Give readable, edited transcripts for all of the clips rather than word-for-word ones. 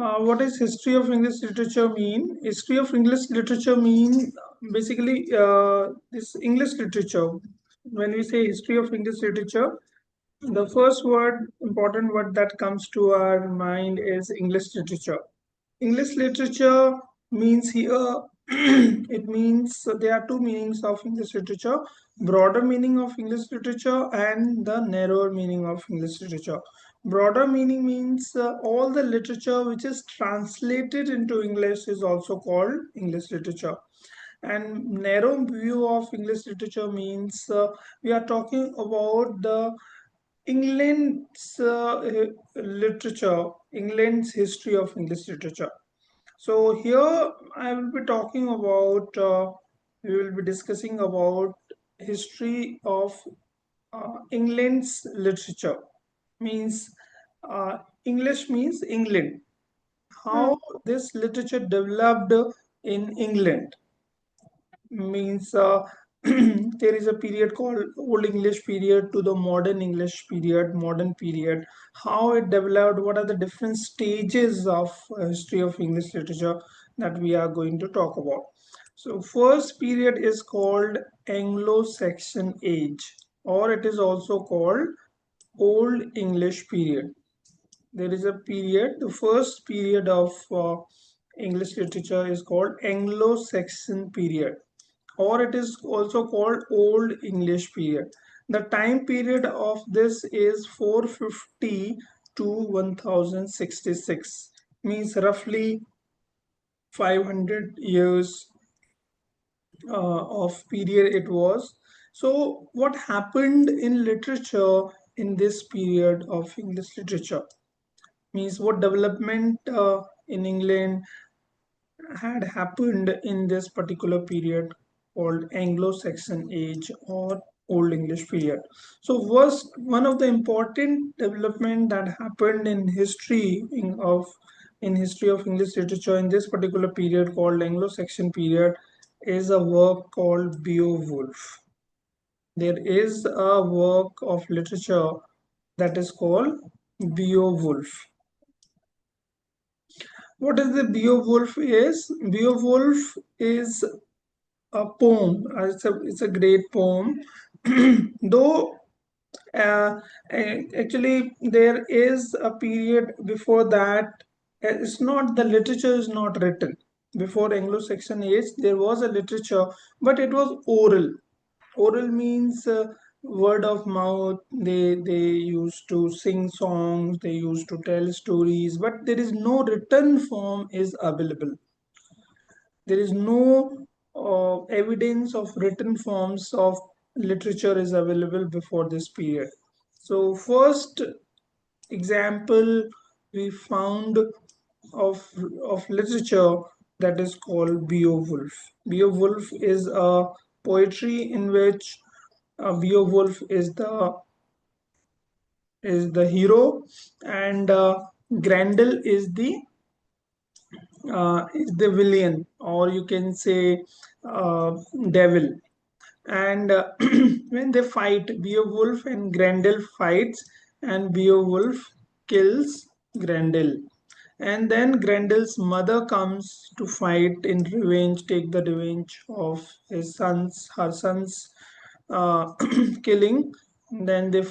What is history of English literature mean? History of English literature mean basically this English literature. When we say history of English literature, the first word, important word that comes to our mind is English literature. English literature means here, it means there are two meanings of English literature: broader meaning of English literature and the narrower meaning of English literature. Broader meaning means all the literature which is translated into English is also called English literature. And narrow view of English literature means we are talking about the England's literature, England's history of English literature. So here I will be talking about, we will be discussing about history of England's literature. Means English means England. Hmm. How this literature developed in England means there is a period called Old English period to the modern English period, modern period. How it developed, what are the different stages of history of English literature that we are going to talk about. So first period is called Anglo-Saxon age, or it is also called Old English period. There is a period, the first period of English literature is called Anglo-Saxon period, or it is also called Old English period. The time period of this is 450 to 1066, means roughly 500 years of period it was. So what happened in literature in this period of English literature means what development in England had happened in this particular period called Anglo-Saxon age or Old English period. So first, one of the important development that happened in history in history of English literature in this particular period called Anglo-Saxon period is a work called Beowulf. There is a work of literature that is called Beowulf. What is the Beowulf is? Beowulf is a poem. It's a great poem. Though actually there is a period before that, it's not, the literature is not written. Before Anglo-Saxon age, there was a literature, but it was oral. Oral means word of mouth. They used to sing songs, they used to tell stories, but there is no written form is available. There is no evidence of written forms of literature is available before this period. So first example we found of literature that is called Beowulf. Beowulf is a poetry in which Beowulf is the hero, and Grendel is the villain, or you can say devil. And when they fight, Beowulf and Grendel fights, and Beowulf kills Grendel. And then Grendel's mother comes to fight in revenge, take the revenge of her sons killing. Then they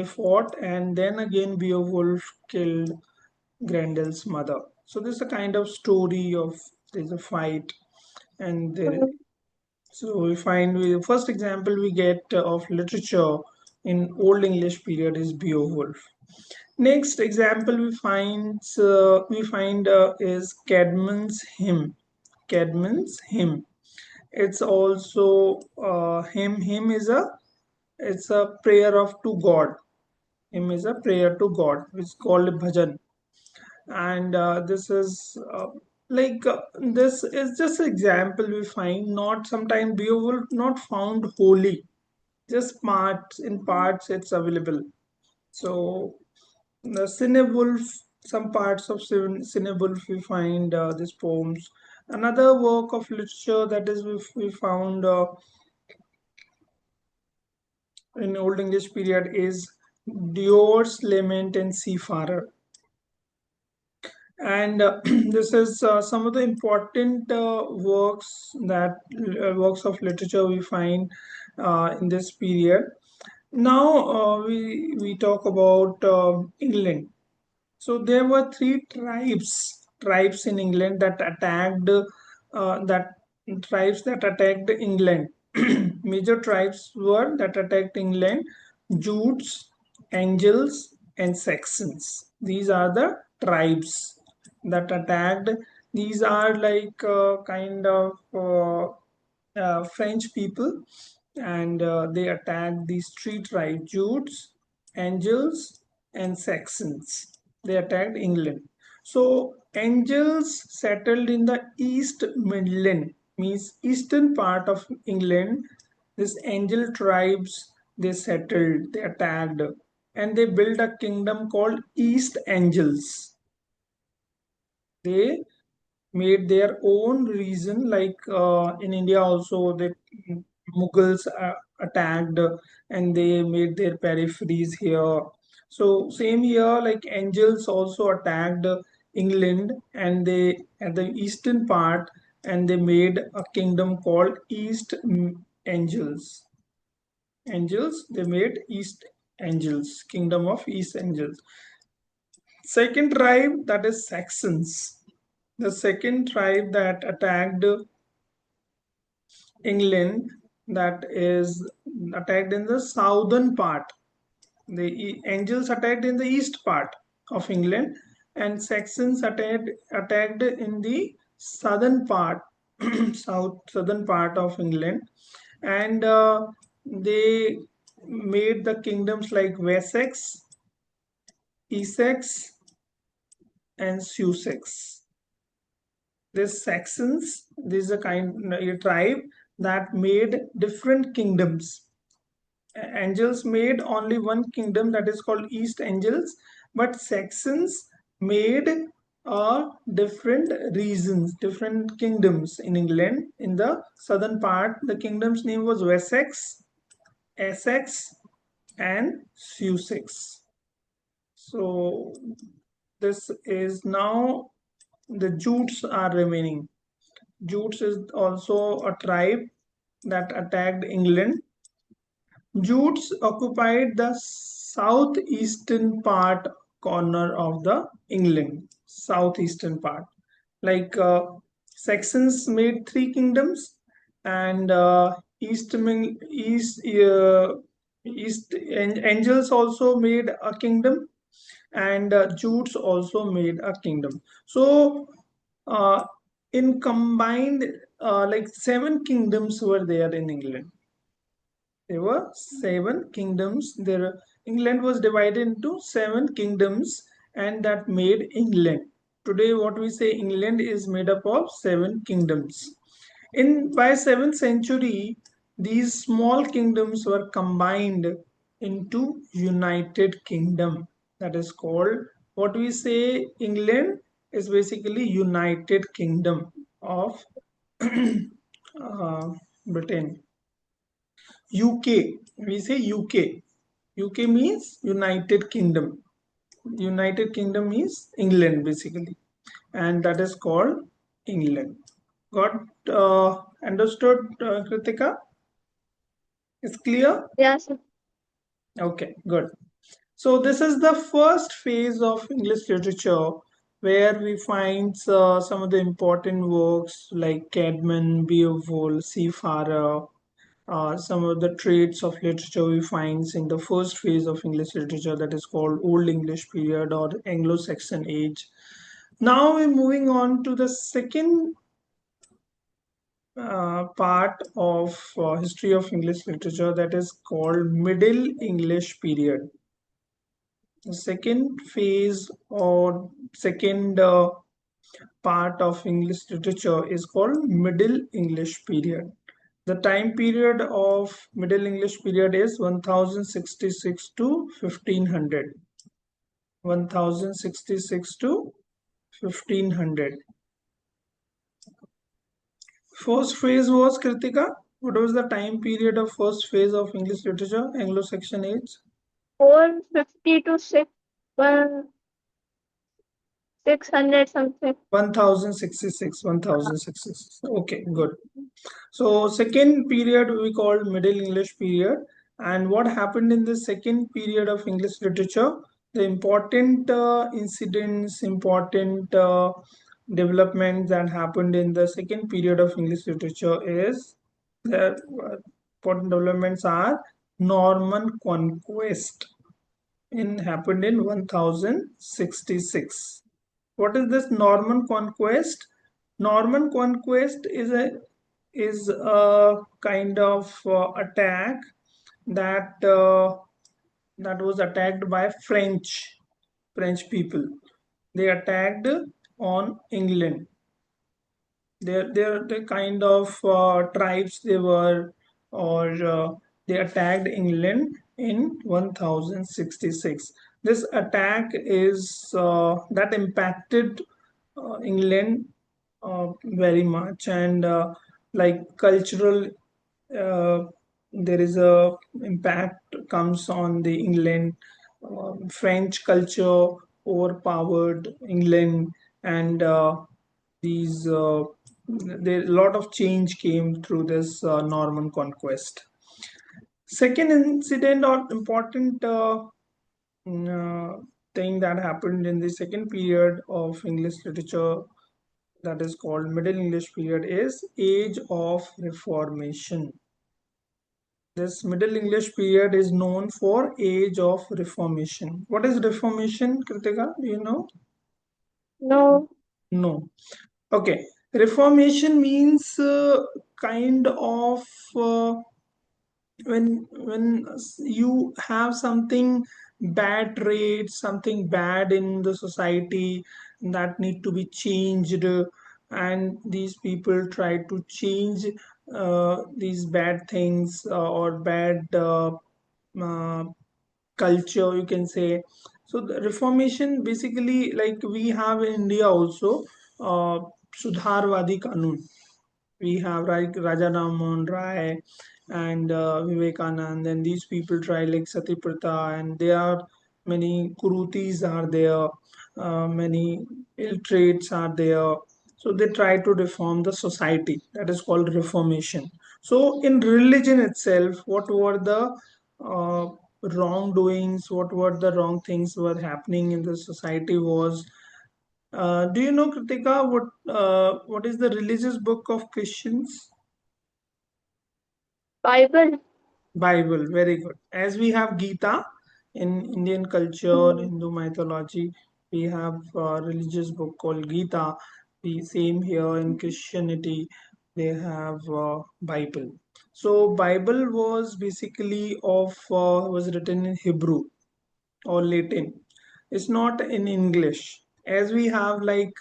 fought, and then again Beowulf killed Grendel's mother. So this is a kind of story of there's a fight, and there. Hmm. So we find the first example we get of literature in Old English period is Beowulf. Next example we find is Cadman's hymn. Cadman's hymn. It's also hymn. Hymn is a it's a prayer of to God. Hymn is a prayer to God, which is called bhajan. And this is this is just an example we find. Not sometime Beowulf not found wholly, just parts, in parts it's available. So the Cinewolf, some parts of Cinewolf we find these poems. Another work of literature that is we found in Old English period is Dior's Lament and Seafarer. And this is some of the important works of literature we find in this period. Now we talk about England. So there were three tribes in England that attacked that tribes that attacked England. Major tribes were that attacked England: Jutes, Angles, and Saxons. These are the tribes that attacked. These are like kind of French people, and they attacked these three tribes: Jutes, Angles, and Saxons. They attacked England. So Angles settled in the East Midland, means eastern part of England. This Angel tribes, they settled, they attacked, and they built a kingdom called East Angles. They made their own reason, like in India also the Mughals attacked and they made their peripheries here. So same here, like Angels also attacked England, and they at the eastern part, and they made a kingdom called East Angels. Angels, they made East Angels, kingdom of East Angels. Second tribe, that is Saxons. The second tribe that attacked England, that is attacked in the southern part. The Angles attacked in the east part of England, and Saxons attacked in the southern part, southern part of England, and they made the kingdoms like Wessex, Essex, and Sussex. This Saxons, this is a tribe that made different kingdoms. Angles made only one kingdom, that is called East Angles, but Saxons made different regions, different kingdoms in England. In the southern part, the kingdom's name was Wessex, Essex, and Sussex. So this is now the Jutes are remaining. Jutes is also a tribe that attacked England. Jutes occupied the southeastern part corner of the England, southeastern part. Like Saxons made three kingdoms, and East Angles also made a kingdom, and Jutes also made a kingdom. So uh, in combined, like seven kingdoms were there in England. There were seven kingdoms. England was divided into seven kingdoms, and that made England. Today, what we say England is made up of seven kingdoms. In by 7th century, these small kingdoms were combined into United Kingdom. That is called, what we say England is basically United Kingdom of Britain. UK, we say UK. UK means United Kingdom. United Kingdom means England basically, and that is called England. Got understood, Kritika? Is clear? Yes. Okay, good. So this is the first phase of English literature where we find some of the important works like Cadman, Beowulf, Seafarer. Some of the traits of literature we find in the first phase of English literature, that is called Old English period or Anglo-Saxon age. Now we're moving on to the second part of history of English literature, that is called Middle English period. The second phase or second part of English literature is called Middle English period. The time period of Middle English period is 1066 to 1500. 1066 to 1500. First phase was, Kritika. What was the time period of first phase of English literature, Anglo-Saxon age? 450 to 6, 600 something. 1066, 1066. Okay, good. So second period we called Middle English period. And what happened in the second period of English literature? The important incidents, important developments that happened in the second period of English literature is that important developments are Norman conquest in happened in 1066. What is this Norman conquest? Norman conquest is a kind of attack that that was attacked by French people. They attacked on England. They're the kind of tribes they were, or they attacked England in 1066. This attack is that impacted England very much, and like cultural, uh, there is a impact comes on the England. French culture overpowered England, and these there a lot of change came through this Norman conquest. Second incident or important thing that happened in the second period of English literature, that is called Middle English period, is Age of Reformation. This Middle English period is known for Age of Reformation. What is Reformation, Kritika? Do you know? No. No. Okay. Reformation means kind of uh, when you have something bad trait, something bad in the society that need to be changed, and these people try to change these bad things or bad uh, culture, you can say. So the reformation basically, like we have in India also, uh, Sudharwadi Kanun. We have like Raja Raman Rai and Vivekanand, and these people try like Sati Pratha, and there are many Kurutis are there, many ill traits are there. So they try to reform the society. That is called reformation. So in religion itself, what were the uh, wrongdoings? What were the wrong things were happening in the society was, do you know, Kritika, what is the religious book of Christians? Bible. Bible. Very good. As we have Gita in Indian culture, Hmm. Hindu mythology, we have a religious book called Gita. The same here in Christianity, they have Bible. So Bible was basically was written in Hebrew or Latin. It's not in English. As we have like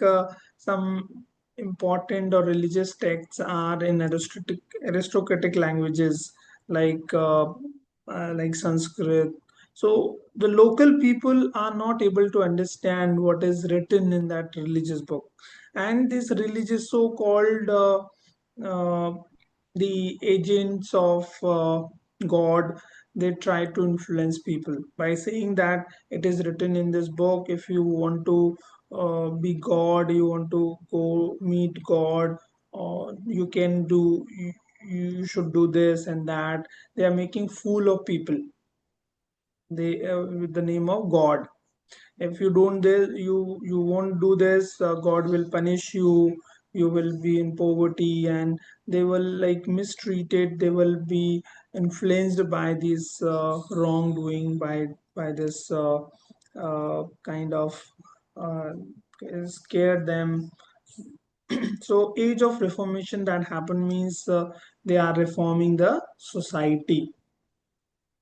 some important or religious texts are in aristocratic languages like Sanskrit. So the local people are not able to understand what is written in that religious book, and this religious so-called uh, the agents of God, they try to influence people by saying that it is written in this book. If you want to be God, you want to go meet God, or you can do, you should do this and that. They are making fool of people, they with the name of God. If you don't this, you won't do this, God will punish you, you will be in poverty, and they will like mistreated, they will be influenced by this wrongdoing, by this kind of uh, scare them. So age of reformation that happened means they are reforming the society.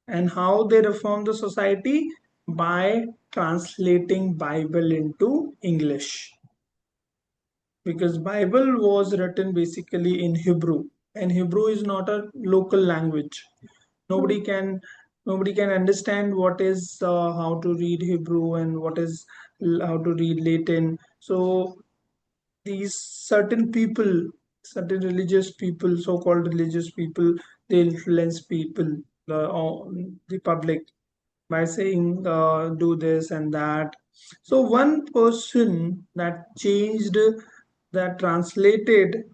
And how they reform the society? By translating Bible into English, because Bible was written basically in Hebrew, and Hebrew is not a local language. Hmm. Nobody can nobody can understand what is how to read Hebrew and what is how to read Latin. So these certain people, certain religious people, so-called religious people, they influence people, the public, by saying do this and that. So one person that changed, that translated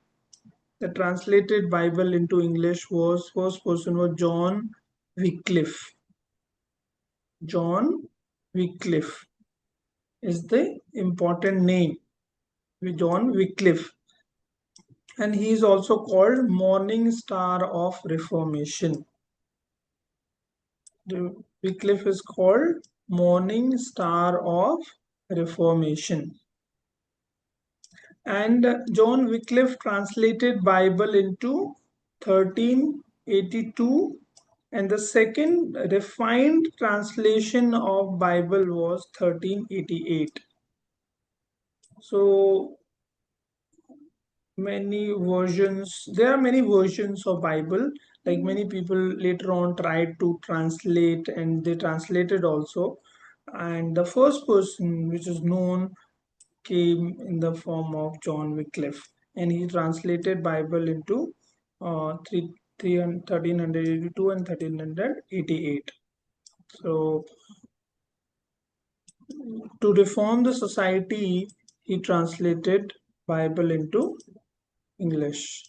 Bible into English was, first person was John Wycliffe. John Wycliffe is the important name. John Wycliffe, and he is also called Morning Star of Reformation. The Wycliffe is called Morning Star of Reformation. And John Wycliffe translated Bible into 1382, and the second refined translation of Bible was 1388. So there are many versions of Bible. Like many people later on tried to translate, and they translated also. And the first person which is known came in the form of John Wycliffe, and he translated Bible into 1382 and 1388. So to reform the society, he translated Bible into English.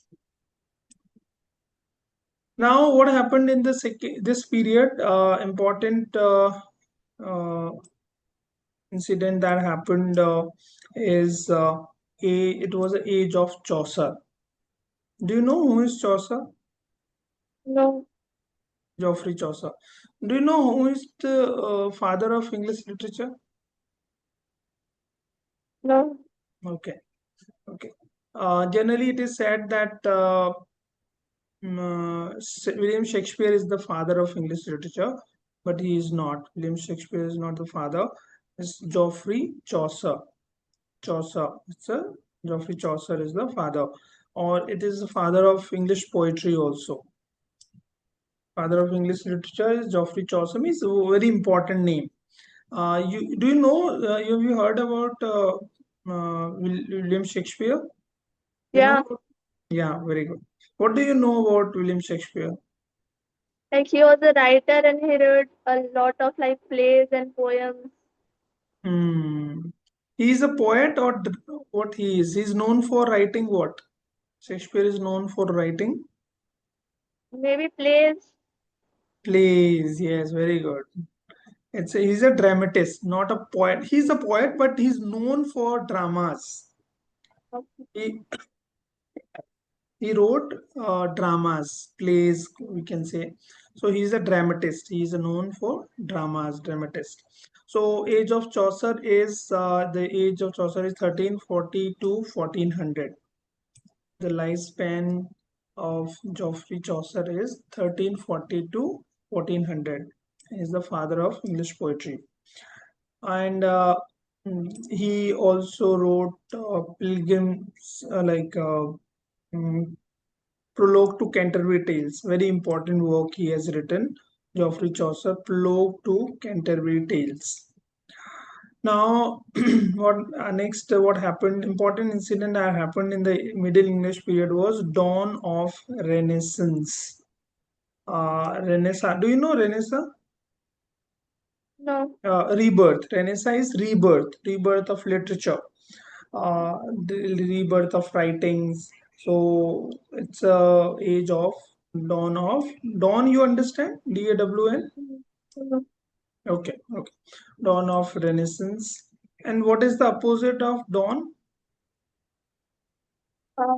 Now, what happened in this period? Important uh, incident that happened is it was the age of Chaucer. Do you know who is Chaucer? No. Geoffrey Chaucer. Do you know who is the father of English literature? No. Okay, okay. Generally, it is said that William Shakespeare is the father of English literature, but he is not. William Shakespeare is not the father. It's Geoffrey Chaucer. Chaucer. It's a Geoffrey Chaucer is the father, or it is the father of English poetry also. Father of English literature is Geoffrey Chaucer. Means a very important name. You do you know? Have you heard about William Shakespeare? You know? Yeah. Yeah, very good. What do you know about William Shakespeare? Like he was a writer and he wrote a lot of like plays and poems. Hmm. He is a poet, or what he is? He's known for writing what? Shakespeare is known for writing Maybe plays. plays. Yes, very good. He's a dramatist, not a poet. He's a poet, but he's known for dramas. Okay. He he wrote dramas, plays, we can say. So he's a dramatist. He's known for dramas, dramatist. So the age of Chaucer is 1340 to 1400. The lifespan of Geoffrey Chaucer is 1340 to 1400. He is the father of English poetry. And he also wrote Pilgrim's mm, Prologue to Canterbury Tales. Very important work he has written. Geoffrey Chaucer, Prologue to Canterbury Tales. Now, what happened? Important incident that happened in the Middle English period was dawn of Renaissance. Renaissance. Do you know Renaissance? No. Rebirth. Renaissance is rebirth, rebirth of literature, the rebirth of writings. So it's a age of dawn. You understand? DAWN. No. Okay, okay. Dawn of Renaissance. And what is the opposite of dawn? Uh,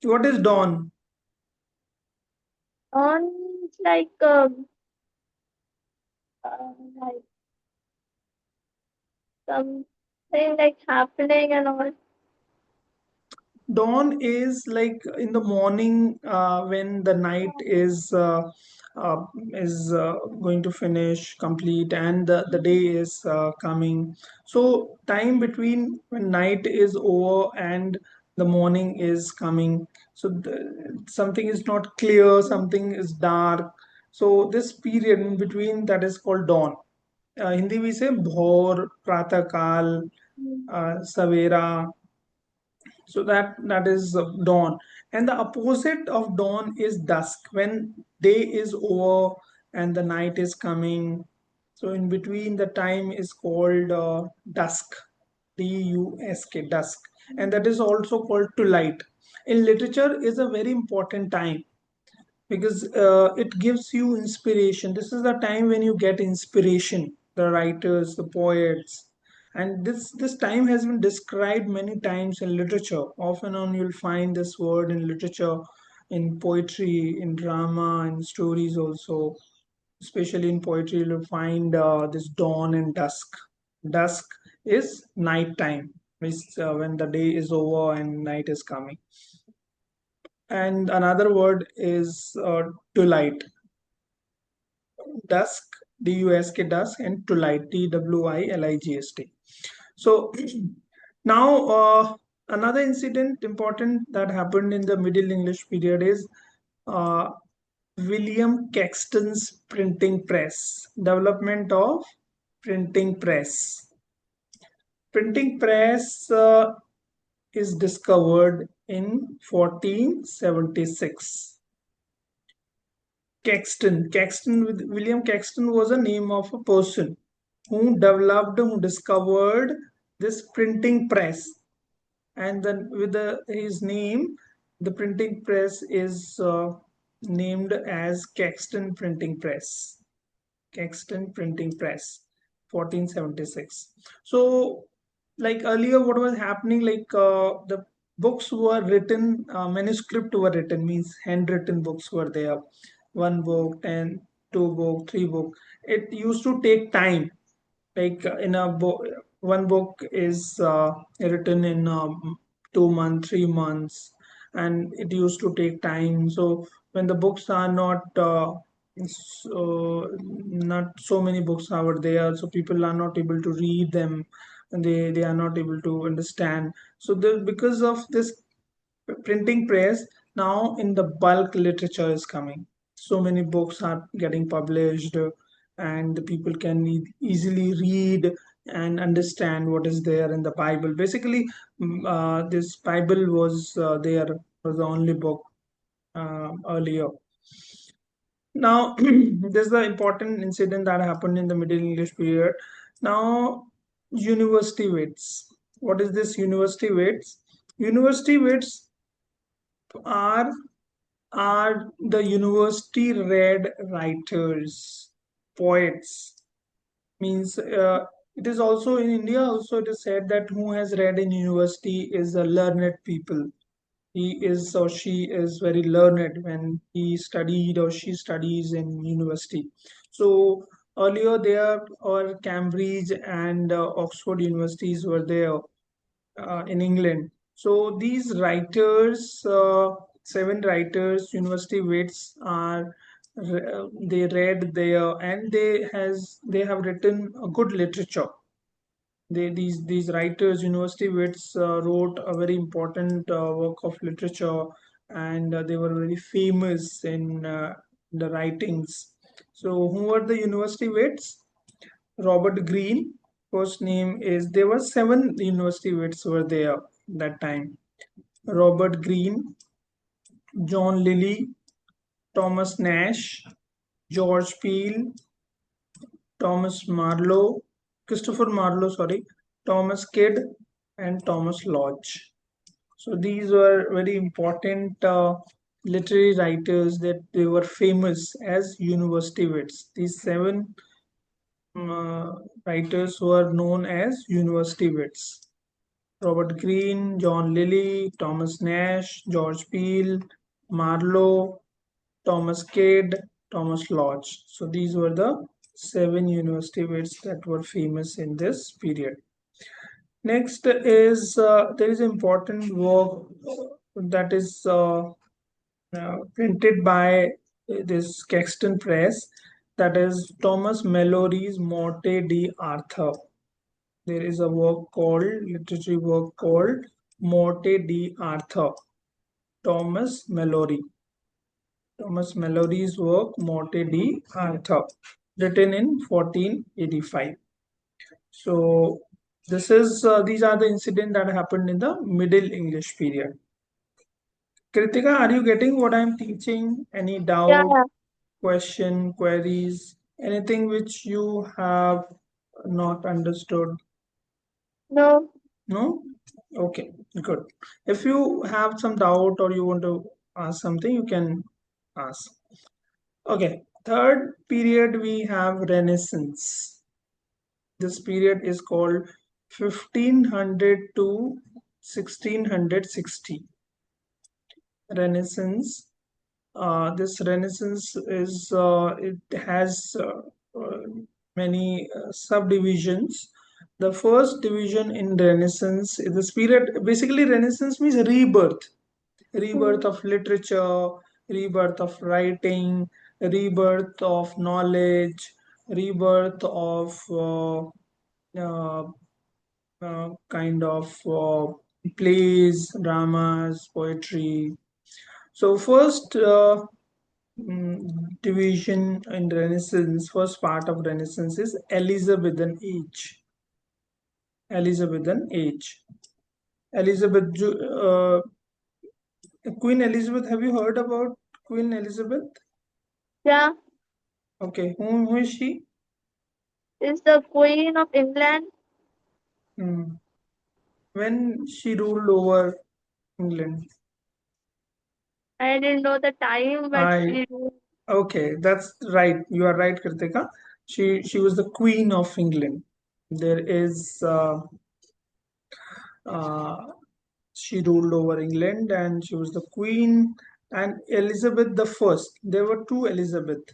What is dawn? on like like something like happening and all. Dawn is like in the morning when the night uh, going to finish complete, and the day is coming. So time between when night is over and the morning is coming. So something is not clear, something is dark. So this period in between, that is called dawn. Hindi we say bhor, pratakal, savera. So that is dawn, and the opposite of dawn is dusk, when day is over and the night is coming. So in between the time is called dusk, dusk, dusk, and that is also called twilight. In literature, is a very important time because it gives you inspiration. This is the time when you get inspiration, the writers, the poets, and this time has been described many times in literature. Often on you'll find this word in literature, in poetry, in drama, in stories also. Especially in poetry, you'll find this dawn and dusk. Dusk is night time, means when the day is over and night is coming. And another word is twilight. Dusk, dusk, dusk, and twilight, twiligst. So now another incident important that happened in the Middle English period is uh, William Caxton's printing press, development of printing press. Printing press is discovered in 1476. William Caxton was a name of a person who discovered this printing press, and then with his name, the printing press is named as Caxton Printing Press. Caxton Printing Press, 1476. So, like earlier, what was happening? Like the books were written, manuscript were written, means handwritten books were there. One book, and two book, three book. It used to take time. Like in a book, one book is written in 2 months, 3 months, and it used to take time. So when the books are not so many books are there, so people are not able to read them, and they are not able to understand. So because of this printing press, now in the bulk literature is coming. So many books are getting published, and the people can easily read and understand what is there in the Bible. Basically, this Bible was the only book earlier. Now, this is the important incident that happened in the Middle English period. Now, university weights. What is this university weights? University weights are the university read writers, poets. Means it is also in India. Also, it is said that who has read in university is a learned people. He is or she is very learned when he studied or she studies in university. So earlier there are Cambridge and Oxford universities were there in England. So these writers, seven writers, university wits are they read there, and they have written a good literature. These writers, university wits, wrote a very important work of literature, and they were very famous in the writings. So who were the university wits? Robert Greene. First name is, there were seven university wits were there that time. Robert Greene, John Lilly, Thomas Nash, George Peele, Thomas Marlowe, Christopher Marlowe, sorry, Thomas Kidd, and Thomas Lodge. So these were very important literary writers that they were famous as university wits. These seven uh, writers were known as university wits. Robert Greene, John Lilly, Thomas Nash, George Peele, Marlowe, Thomas Kidd, Thomas Lodge. So these were the seven university wits that were famous in this period. Next is there is important work that is printed by this Caxton Press, that is Thomas Mallory's Morte d'Arthur. There is a work called, literary work called Morte d'Arthur, Thomas Mallory. Thomas Mallory's work Morte d'Arthur, written in 1485. So this is these are the incidents that happened in the Middle English period. Kritika, are you getting what I'm teaching? Any Yeah, doubt, yeah. question, queries? Anything which you have not understood? No. No? Okay, good. If you have some doubt or you want to ask something, you can ask. Okay, third period we have Renaissance. This period is called 1500 to 1660. Renaissance. This Renaissance is it has uh, many subdivisions. The first division in Renaissance is this period. Basically, Renaissance means rebirth, rebirth Hmm. of literature, rebirth of writing, rebirth of knowledge, rebirth of uh, kind of plays, dramas, poetry. So first division in Renaissance, first part of Renaissance is Elizabethan age. Elizabethan age. Elizabeth, Queen Elizabeth. Have you heard about Queen Elizabeth? Yeah. Okay, who is she? Is the Queen of England. Hmm. When she ruled over England. I didn't know the time, but I she. Okay, that's right. You are right, Kritika. She was the Queen of England. There is uh, she ruled over England and she was the Queen. And Elizabeth the First. There were two Elizabeth.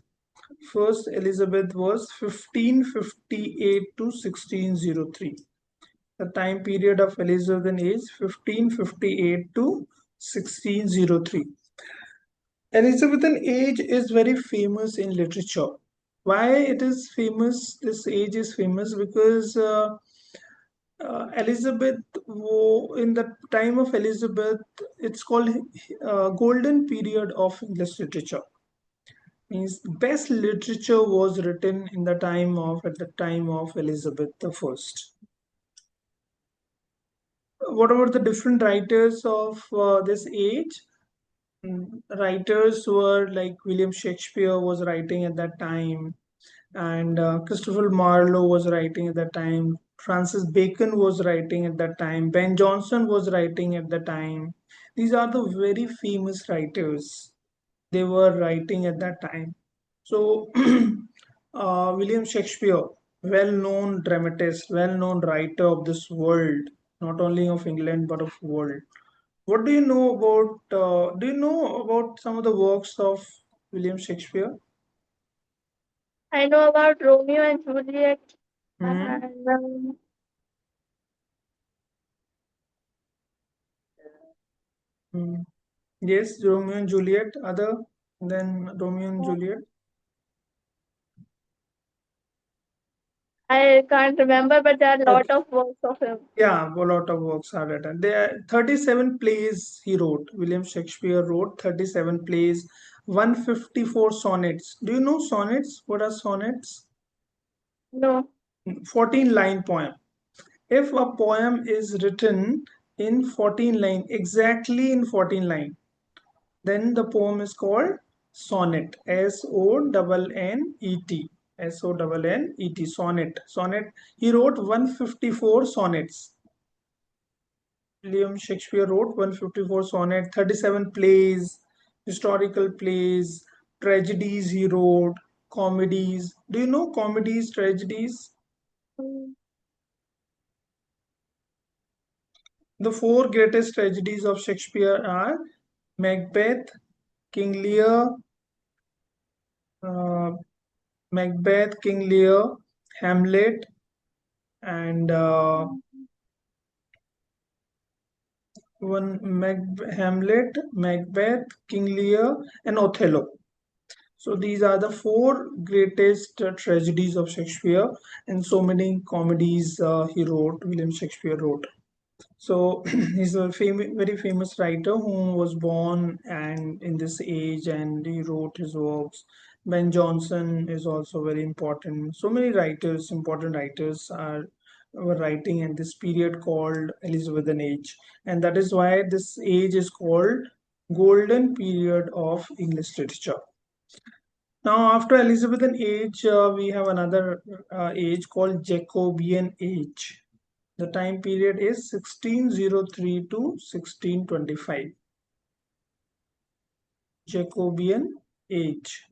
First Elizabeth was 1558 to 1603. The time period of Elizabethan age 1558 to 1603. Elizabethan age is very famous in literature. Why it is famous? This age is famous because Elizabeth, in the time of Elizabeth, it's called golden period of English literature. Means best literature was written in the time of at the time of Elizabeth the First. What about the different writers of this age? Writers were like William Shakespeare was writing at that time, and Christopher Marlowe was writing at that time. Francis Bacon was writing at that time. Ben Jonson was writing at the time. These are the very famous writers. They were writing at that time. So, William Shakespeare, well-known dramatist, well-known writer of this world, not only of England but of world. What do you know about? Do you know about some of the works of William Shakespeare? I know about Romeo and Juliet, Hmm. and Hmm. Yes, Romeo and Juliet. Other than Romeo and Juliet. I can't remember, but there are a lot Okay. of works of him. Yeah, a lot of works are written. There are 37 plays he wrote. William Shakespeare wrote 37 plays, 154 sonnets. Do you know sonnets? What are sonnets? No. 14 line poem. If a poem is written in 14 line, exactly in 14 line, then the poem is called sonnet. Sonnet. Sonnet. Sonnet. Sonnet. He wrote 154 sonnets. William Shakespeare wrote 154 sonnet, 37 plays, historical plays, tragedies he wrote, comedies. Do you know comedies, tragedies? Mm. The four greatest tragedies of Shakespeare are Macbeth, King Lear, uh, Macbeth, King Lear, Hamlet, and Hamlet, Macbeth, King Lear, and Othello. So these are the four greatest tragedies of Shakespeare, and so many comedies he wrote. William Shakespeare wrote. So he's a very famous writer who was born and in this age, and he wrote his works. Ben Jonson is also very important. So many writers, important writers, are were writing in this period called Elizabethan age, and that is why this age is called golden period of English literature. Now, after Elizabethan age, we have another age called Jacobean age. The time period is 1603 to 1625. Jacobean age.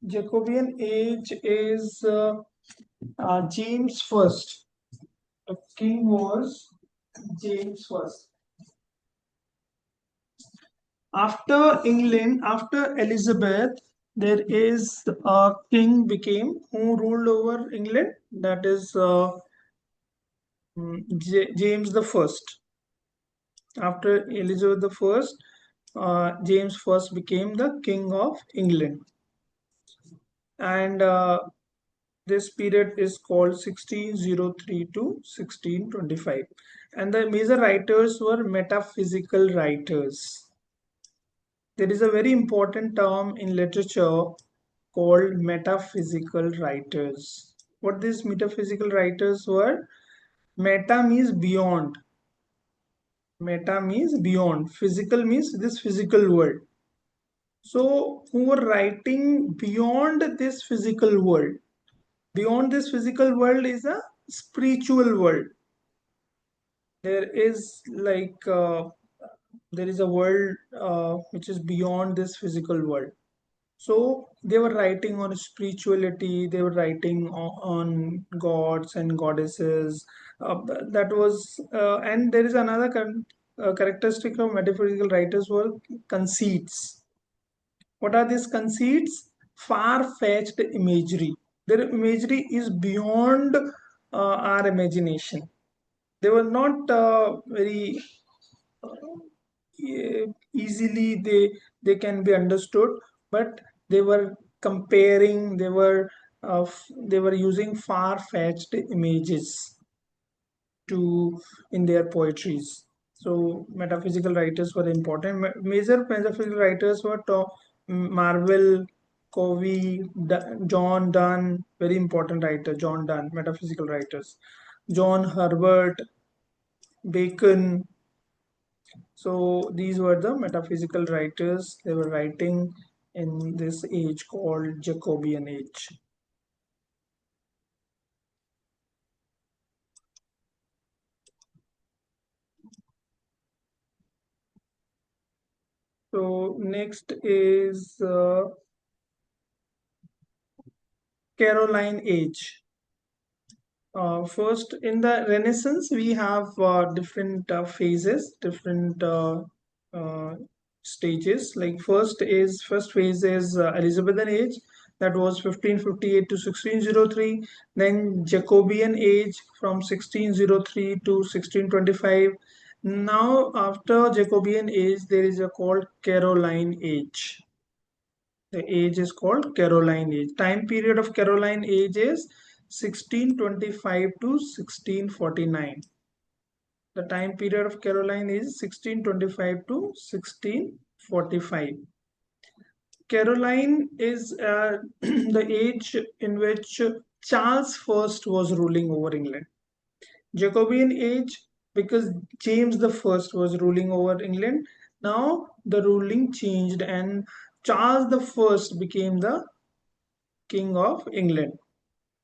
Jacobean age is James first. The king was James first. After England, after Elizabeth, there is a king became who ruled over England. That is James the First. After Elizabeth the First, James first became the king of England, and this period is called 1603 to 1625. And the major writers were metaphysical writers. There is a very important term in literature called metaphysical writers. What these metaphysical writers were? Meta means beyond. Meta means beyond. Physical means this physical world. So, who were writing beyond this physical world? Beyond this physical world is a spiritual world. There is there is a world which is beyond this physical world. So they were writing on spirituality, they were writing on gods and goddesses. That was, and there is another characteristic of metaphysical writers were conceits. What are these conceits? Far-fetched imagery. Their imagery is beyond our imagination. They were not very easily they can be understood, but they were comparing, they were using far-fetched images to in their poetries. So metaphysical writers were important. Major metaphysical writers were Marvel, Covey, John Donne, very important writer, John Donne, metaphysical writers, John Herbert, Bacon. So these were the metaphysical writers. They were writing in this age called Jacobean age. So next is Caroline age. First, in the Renaissance, we have different phases, different uh, stages. Like first phase is Elizabethan age, that was 1558 to 1603. Then Jacobean age from 1603 to 1625. Now, after Jacobean age, there is a called Caroline age. The age is called Caroline age. Time period of Caroline age is 1625 to 1649. The time period of Caroline is 1625 to 1645. Caroline is the age in which Charles I was ruling over England. Jacobean age, because James the First was ruling over England. Now the ruling changed and Charles the First became the King of England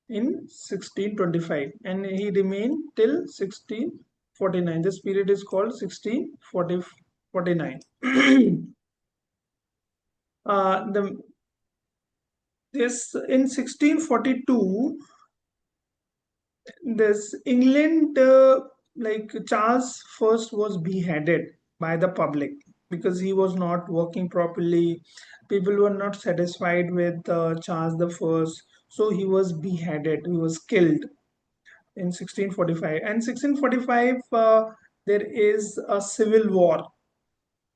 in 1625 and he remained till 1649. This period is called 1649. The this in 1642, this England, like Charles first was beheaded by the public because he was not working properly. People were not satisfied with Charles the First, so he was beheaded. He was killed in 1645. And 1645, there is a civil war.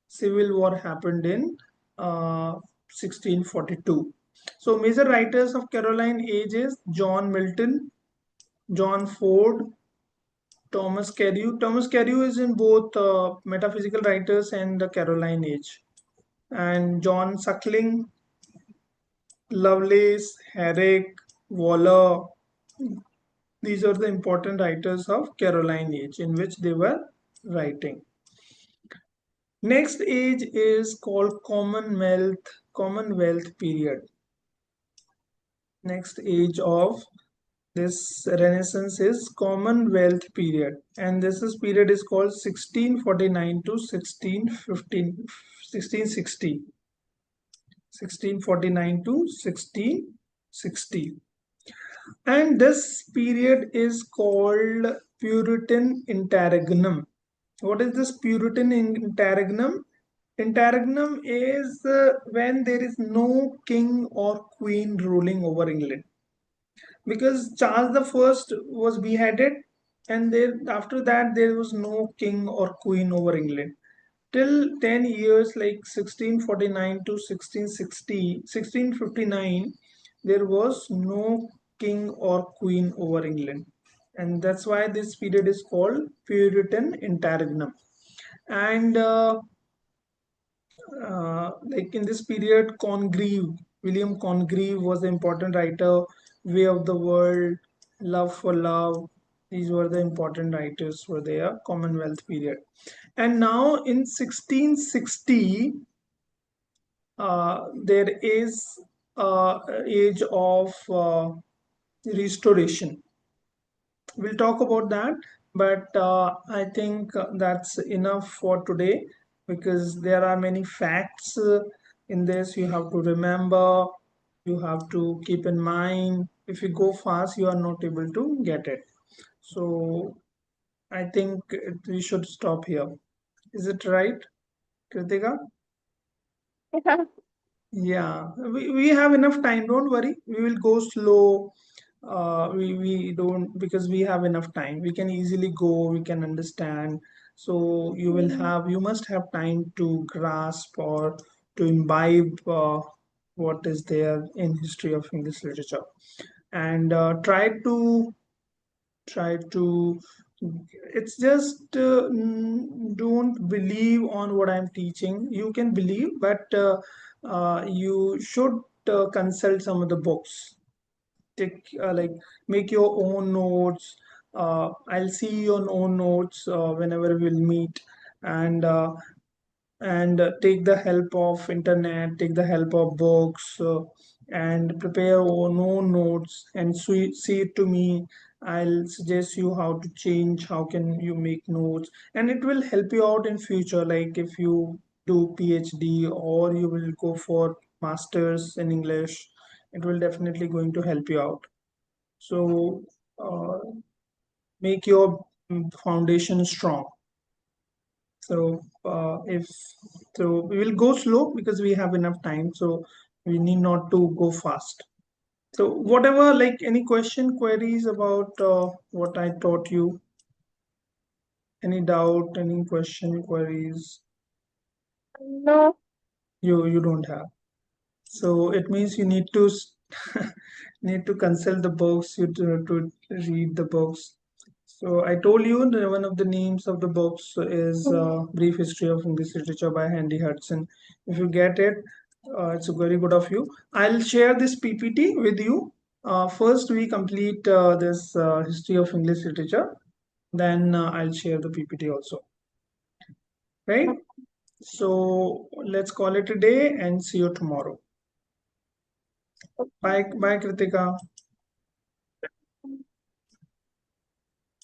Civil war happened in 1642. So major writers of Caroline age is John Milton, John Ford, Thomas Carew. Thomas Carew is in both metaphysical writers and the Caroline age. And John Suckling, Lovelace, Herrick, Waller. These are the important writers of Caroline age in which they were writing. Next age is called Commonwealth Commonwealth period. Next age of this Renaissance is Commonwealth period, and this is period is called 1649 to 1615, 1660. 1649 to 1660. And this period is called Puritan interregnum. What is this Puritan interregnum? Interregnum is when there is no king or queen ruling over England, because Charles the First was beheaded, and then after that there was no king or queen over England till 10 years, like 1649 to 1660, 1659. There was no king or queen over England, and that's why this period is called Puritan interregnum. And like in this period, Congreve, William Congreve was the important writer. Way of the World, Love for Love, these were the important writers for their Commonwealth period. And now in 1660, there is age of restoration. We'll talk about that, but I think that's enough for today, because there are many facts in this you have to remember, you have to keep in mind. If you go fast, you are not able to get it. So I think we should stop here. Is it right, Kritika? Yeah. Yeah, we have enough time. Don't worry. We will go slow. We don't, because we have enough time. We can easily go. We can understand. So you must have time to grasp or to imbibe what is there in history of English literature, and try to it's just don't believe on what I'm teaching. You can believe, but you should consult some of the books. Take like make your own notes. I'll see your own notes whenever we'll meet, and take the help of internet, take the help of books, and prepare your own notes and see it to me. I'll suggest you how to change, how can you make notes, and it will help you out in future. Like if you do PhD or you will go for masters in English, it will definitely going to help you out. So uh, make your foundation strong. So if so, we will go slow because we have enough time. So we need not to go fast. So whatever, like any question, queries about what I taught you, any doubt, any question, queries, No. you don't have. So it means you need to need to consult the books, to read the books. So I told you that one of the names of the books is Brief History of English Literature by Henry Hudson. If you get it, it's very good of you. I'll share this PPT with you. First, we complete this History of English Literature. Then I'll share the PPT also. Right? So let's call it a day and see you tomorrow. Bye, bye, Kritika.